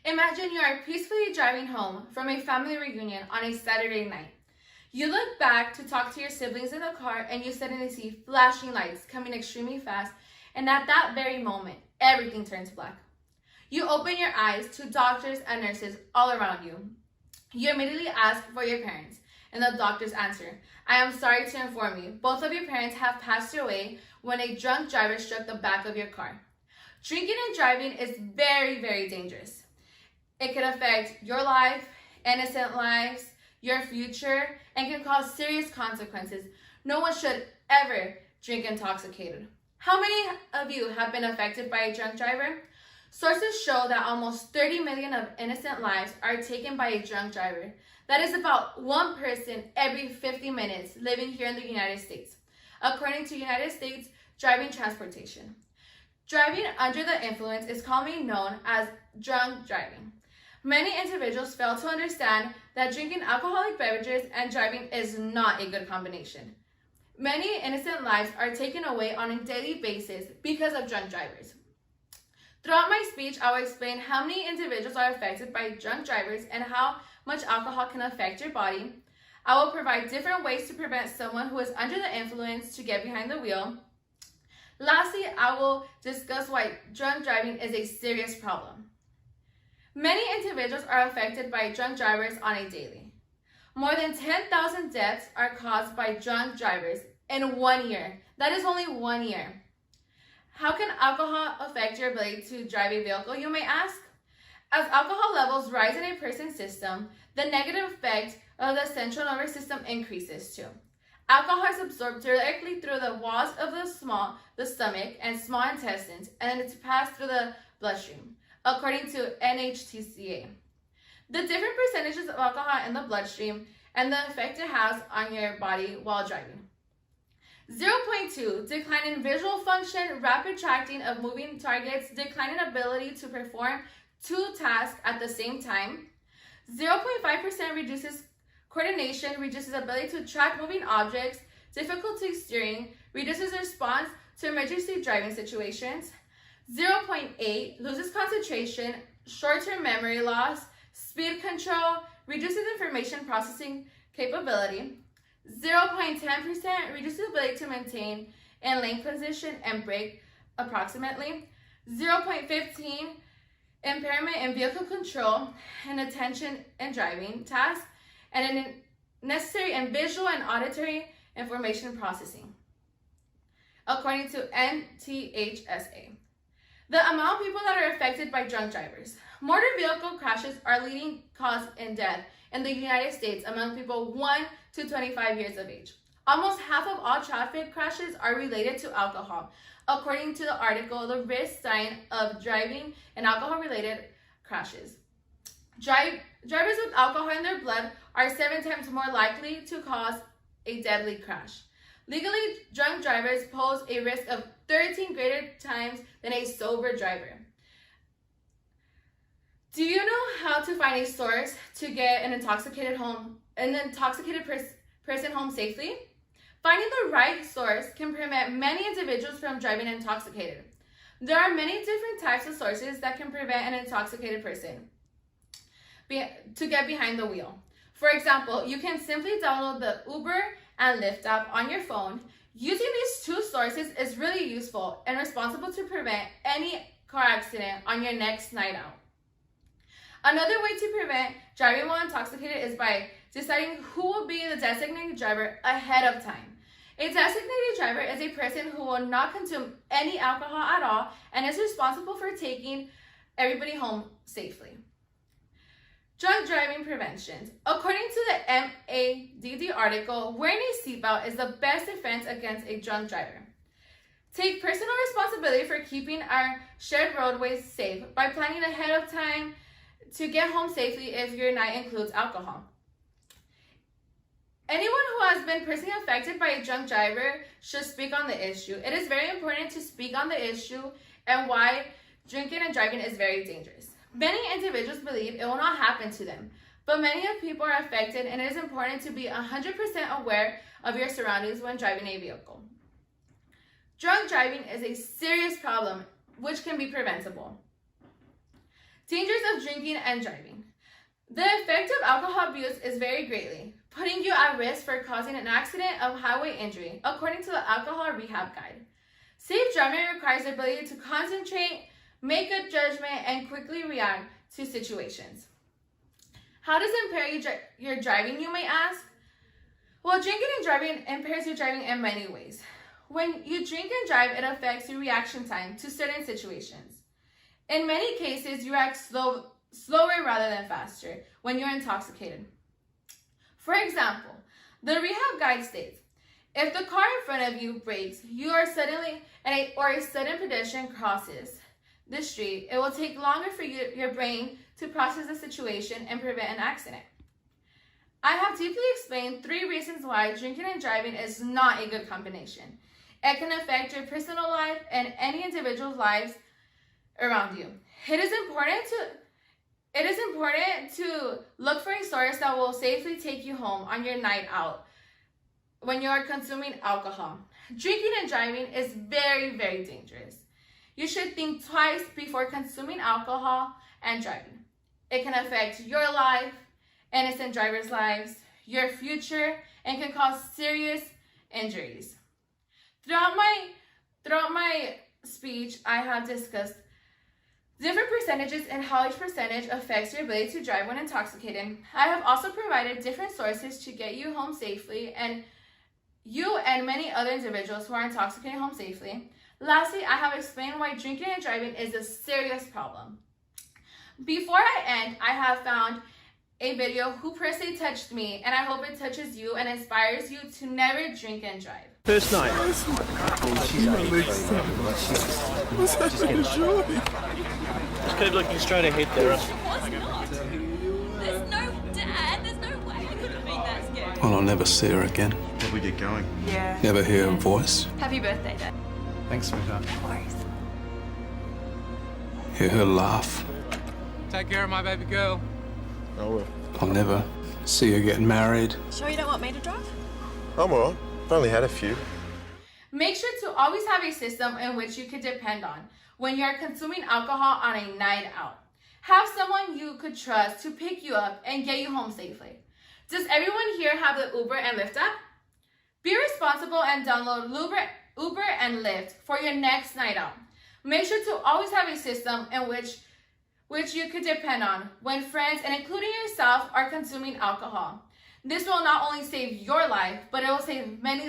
Imagine you are peacefully driving home from a family reunion on a Saturday night. You look back to talk to your siblings in the car and you suddenly see flashing lights coming extremely fast, and at that very moment, everything turns black. You open your eyes to doctors and nurses all around you. You immediately ask for your parents, and the doctors answer, "I am sorry to inform you, both of your parents have passed away when a drunk driver struck the back of your car." Drinking and driving is very, very dangerous. It can affect your life, innocent lives, your future, and can cause serious consequences. No one should ever drink intoxicated. How many of you have been affected by a drunk driver? Sources show that almost 30 million of innocent lives are taken by a drunk driver. That is about one person every 50 minutes living here in the United States, according to United States Driving Transportation. Driving under the influence is commonly known as drunk driving. Many individuals fail to understand that drinking alcoholic beverages and driving is not a good combination. Many innocent lives are taken away on a daily basis because of drunk drivers. Throughout my speech, I will explain how many individuals are affected by drunk drivers and how much alcohol can affect your body. I will provide different ways to prevent someone who is under the influence to get behind the wheel. Lastly, I will discuss why drunk driving is a serious problem. Many individuals are affected by drunk drivers on a daily. More than 10,000 deaths are caused by drunk drivers in 1 year. That is only 1 year. How can alcohol affect your ability to drive a vehicle, you may ask? As alcohol levels rise in a person's system, the negative effect of the central nervous system increases too. Alcohol is absorbed directly through the walls of the stomach and small intestines, and it's passed through the bloodstream, according to NHTSA. The different percentages of alcohol in the bloodstream and the effect it has on your body while driving. 0.2, decline in visual function, rapid tracking of moving targets, decline in ability to perform two tasks at the same time. 0.5% reduces coordination, reduces ability to track moving objects, difficulty steering, reduces response to emergency driving situations. 0.8, loses concentration, short-term memory loss, speed control, reduces information processing capability. 0.10% reduces ability to maintain in lane position and brake approximately. 0.15, impairment in vehicle control and attention in driving tasks, and necessary in visual and auditory information processing, according to NTHSA. The amount of people that are affected by drunk drivers. Motor vehicle crashes are leading cause in death in the United States among people 1 to 25 years of age. Almost half of all traffic crashes are related to alcohol, according to the article, The Risk Sign of Driving and Alcohol-Related Crashes. Drivers with alcohol in their blood are 7 times more likely to cause a deadly crash. Legally drunk drivers pose a risk of 13 greater times than a sober driver. Do you know how to find a source to get an intoxicated person home safely? Finding the right source can prevent many individuals from driving intoxicated. There are many different types of sources that can prevent an intoxicated person to get behind the wheel. For example, you can simply download the Uber and Lyft app on your phone. Using these two sources is really useful and responsible to prevent any car accident on your next night out. Another way to prevent driving while intoxicated is by deciding who will be the designated driver ahead of time. A designated driver is a person who will not consume any alcohol at all and is responsible for taking everybody home safely. Drunk driving prevention. According to the MADD article, wearing a seatbelt is the best defense against a drunk driver. Take personal responsibility for keeping our shared roadways safe by planning ahead of time to get home safely if your night includes alcohol. Anyone who has been personally affected by a drunk driver should speak on the issue. It is very important to speak on the issue and why drinking and driving is very dangerous. Many individuals believe it will not happen to them, but many people are affected, and it is important to be 100% aware of your surroundings when driving a vehicle. Drunk driving is a serious problem which can be preventable. Dangers of drinking and driving. The effect of alcohol abuse is very greatly, putting you at risk for causing an accident of highway injury, according to the Alcohol Rehab Guide. Safe driving requires the ability to concentrate, make a judgment, and quickly react to situations. How does it impair your driving, you may ask? Well, drinking and driving impairs your driving in many ways. When you drink and drive, it affects your reaction time to certain situations. In many cases, you react slower rather than faster when you're intoxicated. For example, the Rehab Guide states, if the car in front of you brakes, or a sudden pedestrian crosses the street, it will take longer for your brain to process the situation and prevent an accident. I have deeply explained 3 reasons why drinking and driving is not a good combination. It can affect your personal life and any individual's lives around you. It is important to look for a source that will safely take you home on your night out when you are consuming alcohol. Drinking and driving is very, very dangerous. You should think twice before consuming alcohol and driving. It can affect your life, innocent drivers' lives, your future, and can cause serious injuries. Throughout my speech, I have discussed different percentages and how each percentage affects your ability to drive when intoxicated. I have also provided different sources to get you home safely, and you and many other individuals who are intoxicated home safely. Lastly, I have explained why drinking and driving is a serious problem. Before I end, I have found a video who personally touched me, and I hope it touches you and inspires you to never drink and drive. First night. Just keep looking straight ahead there. There's no dad. There's no way I could have been that scared. Well, I'll never see her again. Did we get going? Yeah. Never hear her voice. Happy birthday, Dad. Thanks, sweetheart. No worries. Hear her laugh. Take care of my baby girl. I will. I'll never see her getting married. Sure you don't want me to drive? I'm alright. I've only had a few. Make sure to always have a system in which you could depend on when you are consuming alcohol on a night out. Have someone you could trust to pick you up and get you home safely. Does everyone here have the Uber and Lyft app? Be responsible and download Uber and Lyft for your next night out. Make sure to always have a system in which you could depend on when friends and including yourself are consuming alcohol. This will not only save your life, but it will save many lives.